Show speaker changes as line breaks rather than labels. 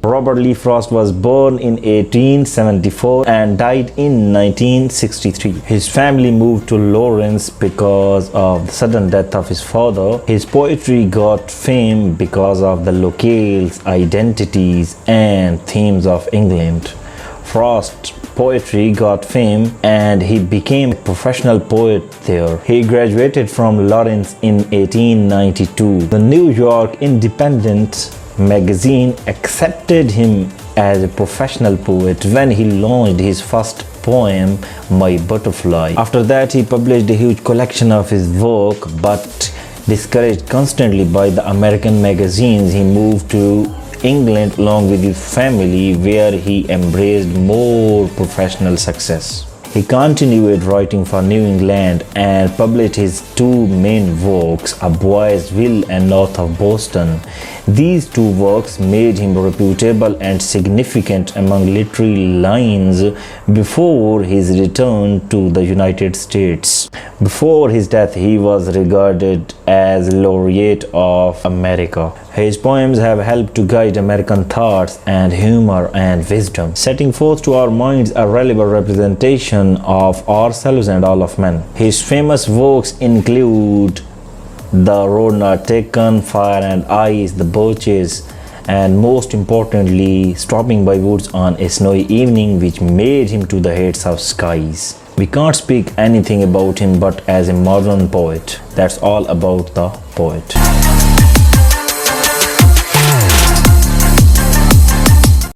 Robert Lee Frost was born in 1874 and died in 1963. His family moved to Lawrence because of the sudden death of his father. His poetry got fame because of the locales, identities, and themes of England. Frost's poetry got fame and he became a professional poet there. He graduated from Lawrence in 1892. The New York Independent magazine accepted him as a professional poet when he launched his first poem, My Butterfly. After that, he published a huge collection of his work, but discouraged constantly by the American magazines, he moved to England along with his family, where he embraced more professional success. He continued writing for New England and published his two main works, A Boy's Will and North of Boston. These two works made him reputable and significant among literary lines before his return to the United States. Before his death, he was regarded as laureate of America. His poems have helped to guide American thoughts and humor and wisdom, setting forth to our minds a relevant representation of ourselves and all of men. His famous works include The Road Not Taken, Fire and Ice, The Birches, and most importantly, Stopping by Woods on a Snowy Evening, which made him to the heights of skies. We can't speak anything about him but as a modern poet. That's all about the poet.